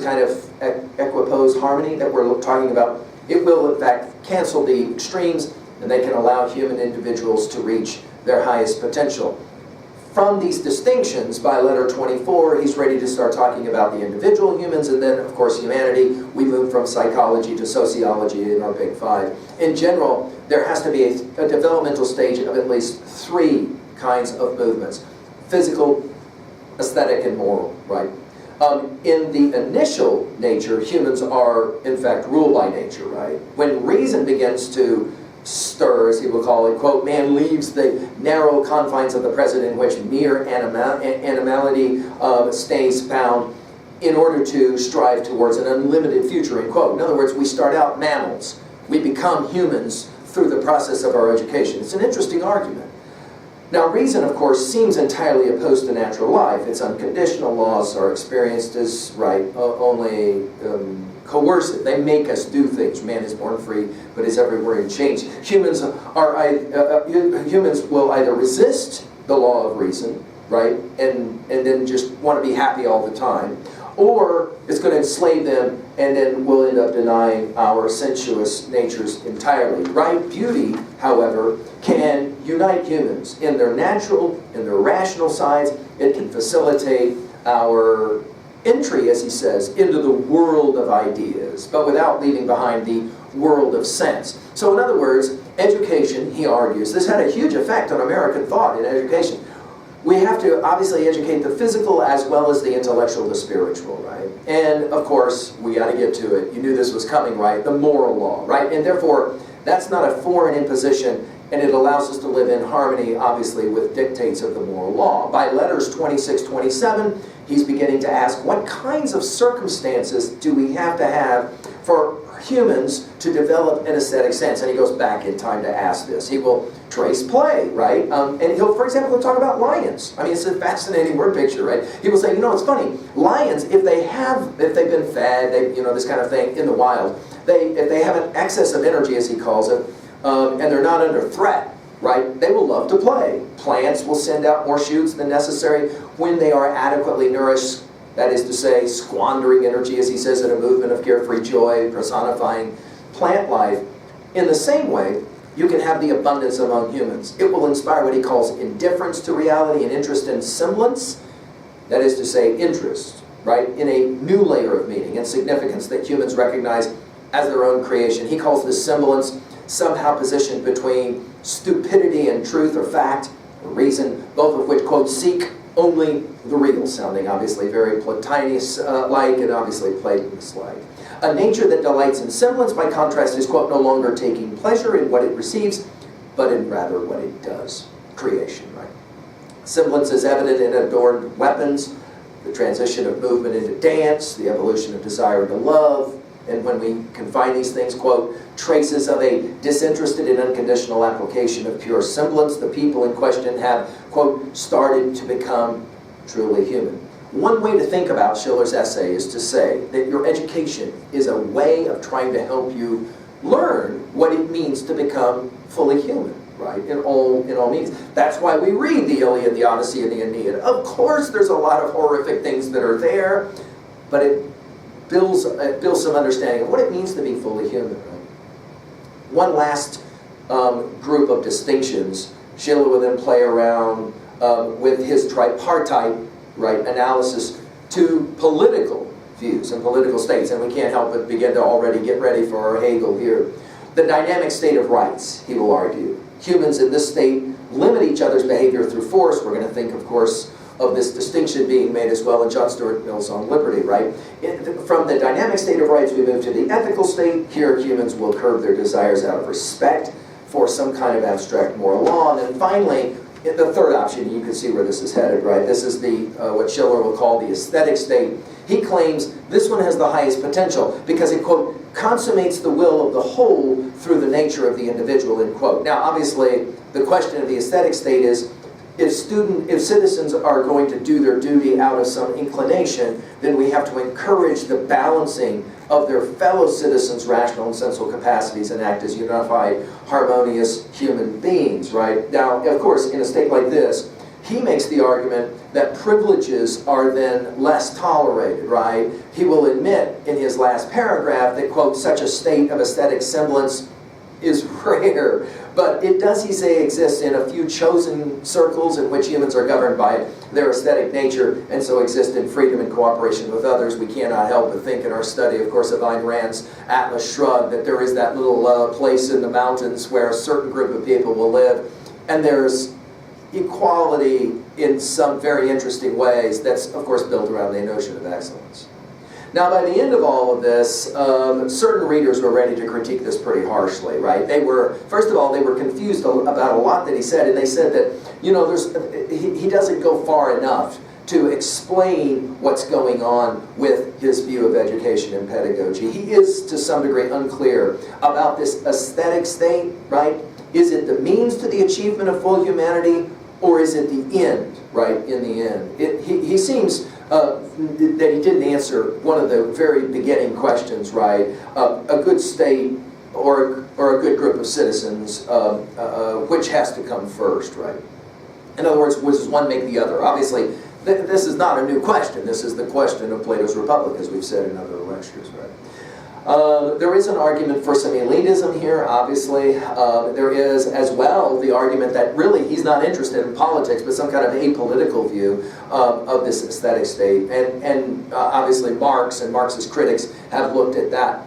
kind of equipoise harmony that we're talking about, it will in fact cancel the extremes, and they can allow human individuals to reach their highest potential. From these distinctions, by letter 24, he's ready to start talking about the individual humans, and then, of course, humanity. We move from psychology to sociology in our Big Five. In general, there has to be a developmental stage of at least 3 kinds of movements: physical, aesthetic, and moral, right? In the initial nature, humans are, in fact, ruled by nature, right? When reason begins to stir, as he will call it, quote, man leaves the narrow confines of the present in which mere animality stays found in order to strive towards an unlimited future, end quote. In other words, we start out mammals. We become humans through the process of our education. It's an interesting argument. Now, reason, of course, seems entirely opposed to natural life. Its unconditional laws are experienced as, right, only coercive. They make us do things. Man is born free, but is everywhere in change. Humans will either resist the law of reason, right, and then just want to be happy all the time, or it's going to enslave them, and then we'll end up denying our sensuous natures entirely. Right beauty, however, can unite humans in their natural, in their rational sides. It can facilitate our entry, as he says, into the world of ideas, but without leaving behind the world of sense. So in other words, education, he argues, this had a huge effect on American thought in education. We have to obviously educate the physical as well as the intellectual, the spiritual, right? And of course, we got to get to it. You knew this was coming, right? The moral law, right? And therefore, that's not a foreign imposition, and it allows us to live in harmony, obviously, with dictates of the moral law. By letters 26, 27, he's beginning to ask, what kinds of circumstances do we have to have for humans to develop an aesthetic sense? And he goes back in time to ask this. He will trace play, right? And he'll, for example, talk about lions. I mean, it's a fascinating word picture, right? He will say, you know, it's funny. Lions, if they've been fed, this kind of thing in the wild, if they have an excess of energy, as he calls it, and they're not under threat, right, they will love to play. Plants will send out more shoots than necessary when they are adequately nourished. That is to say, squandering energy, as he says, in a movement of carefree joy, personifying plant life. In the same way, you can have the abundance among humans. It will inspire what he calls indifference to reality and interest in semblance. That is to say, interest, right, in a new layer of meaning and significance that humans recognize as their own creation. He calls this semblance somehow positioned between stupidity and truth or fact or reason, both of which, quote, seek only the real, sounding obviously very Plotinus-like and obviously Platonist-like. A nature that delights in semblance, by contrast, is, quote, no longer taking pleasure in what it receives, but in rather what it does. Creation, right? Semblance is evident in adorned weapons, the transition of movement into dance, the evolution of desire into love, and when we confine these things, quote, traces of a disinterested and unconditional application of pure semblance, the people in question have, quote, started to become truly human. One way to think about Schiller's essay is to say that your education is a way of trying to help you learn what it means to become fully human, right, in all means. That's why we read the Iliad, the Odyssey, and the Aeneid. Of course, there's a lot of horrific things that are there, but it builds some understanding of what it means to be fully human. Right? One last group of distinctions, Schiller will then play around with his tripartite, right, analysis to political views and political states, and we can't help but begin to already get ready for our Hegel here. The dynamic state of rights, he will argue. Humans in this state limit each other's behavior through force. We're going to think, of course, of this distinction being made as well in John Stuart Mill's on Liberty, right? From the dynamic state of rights, we move to the ethical state. Here, humans will curb their desires out of respect for some kind of abstract moral law. And then finally, the third option, you can see where this is headed, right? This is the what Schiller will call the aesthetic state. He claims this one has the highest potential because it, quote, consummates the will of the whole through the nature of the individual, end quote. Now, obviously, the question of the aesthetic state is, if citizens are going to do their duty out of some inclination, then we have to encourage the balancing of their fellow citizens' rational and sensible capacities and act as unified, harmonious human beings, right? Now, of course, in a state like this, he makes the argument that privileges are then less tolerated, right? He will admit in his last paragraph that, quote, such a state of aesthetic semblance is rare, but it does, he say, exist in a few chosen circles in which humans are governed by their aesthetic nature and so exist in freedom and cooperation with others. We cannot help but think in our study, of course, of Ayn Rand's Atlas Shrugged, that there is that little place in the mountains where a certain group of people will live, and there's equality in some very interesting ways that's, of course, built around the notion of excellence. Now, by the end of all of this, certain readers were ready to critique this pretty harshly, right? They were, first of all, they were confused about a lot that he said, and they said that, you know, he doesn't go far enough to explain what's going on with his view of education and pedagogy. He is, to some degree, unclear about this aesthetic state, right? Is it the means to the achievement of full humanity, or is it the end, right, in the end? He seems that he didn't answer one of the very beginning questions, right? A good state or a good group of citizens, which has to come first, right? In other words, does one make the other? Obviously, this is not a new question. This is the question of Plato's Republic, as we've said in other lectures, right? There is an argument for some elitism here, obviously. There is, as well, the argument that really he's not interested in politics, but some kind of apolitical view of this aesthetic state. And obviously Marx and Marxist critics have looked at that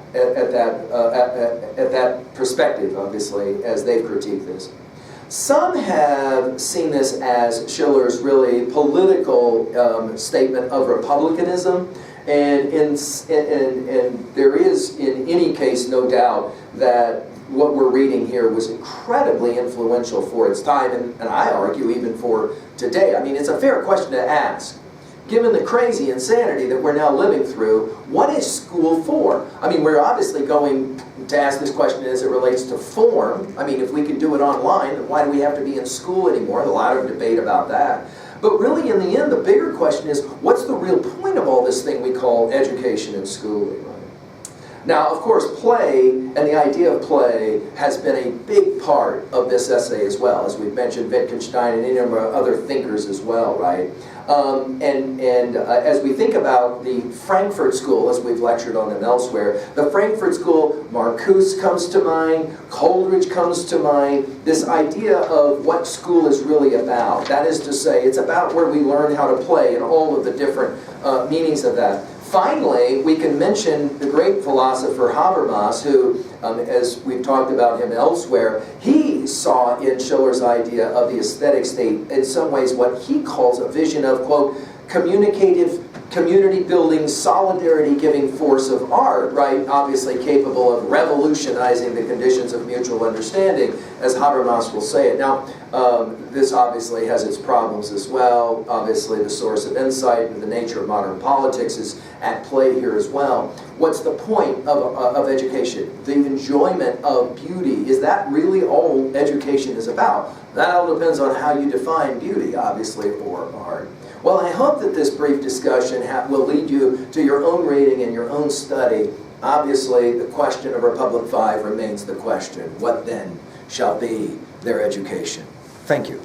perspective, obviously, as they've critiqued this. Some have seen this as Schiller's really political statement of republicanism. And there is, in any case, no doubt that what we're reading here was incredibly influential for its time, and I argue even for today. I mean, it's a fair question to ask. Given the crazy insanity that we're now living through, what is school for? I mean, we're obviously going to ask this question as it relates to form. I mean, if we could do it online, then why do we have to be in school anymore? There's a lot of debate about that. But really, in the end, the bigger question is, what's the real point of all this thing we call education and schooling? Right? Now, of course, play and the idea of play has been a big part of this essay as well, as we've mentioned Wittgenstein and any number of other thinkers as well, right? As we think about the Frankfurt School, as we've lectured on them elsewhere, the Frankfurt School, Marcuse comes to mind, Coleridge comes to mind, this idea of what school is really about. That is to say, it's about where we learn how to play and all of the different meanings of that. Finally, we can mention the great philosopher Habermas, who, as we've talked about him elsewhere, he saw in Schiller's idea of the aesthetic state in some ways what he calls a vision of, quote, communicative, community-building, solidarity-giving force of art, right? Obviously capable of revolutionizing the conditions of mutual understanding, as Habermas will say it. Now, this obviously has its problems as well. Obviously, the source of insight and the nature of modern politics is at play here as well. What's the point of education? The enjoyment of beauty. Is that really all education is about? That all depends on how you define beauty, obviously, or art. Well, I hope that this brief discussion will lead you to your own reading and your own study. Obviously, the question of Republic 5 remains the question. What then shall be their education? Thank you.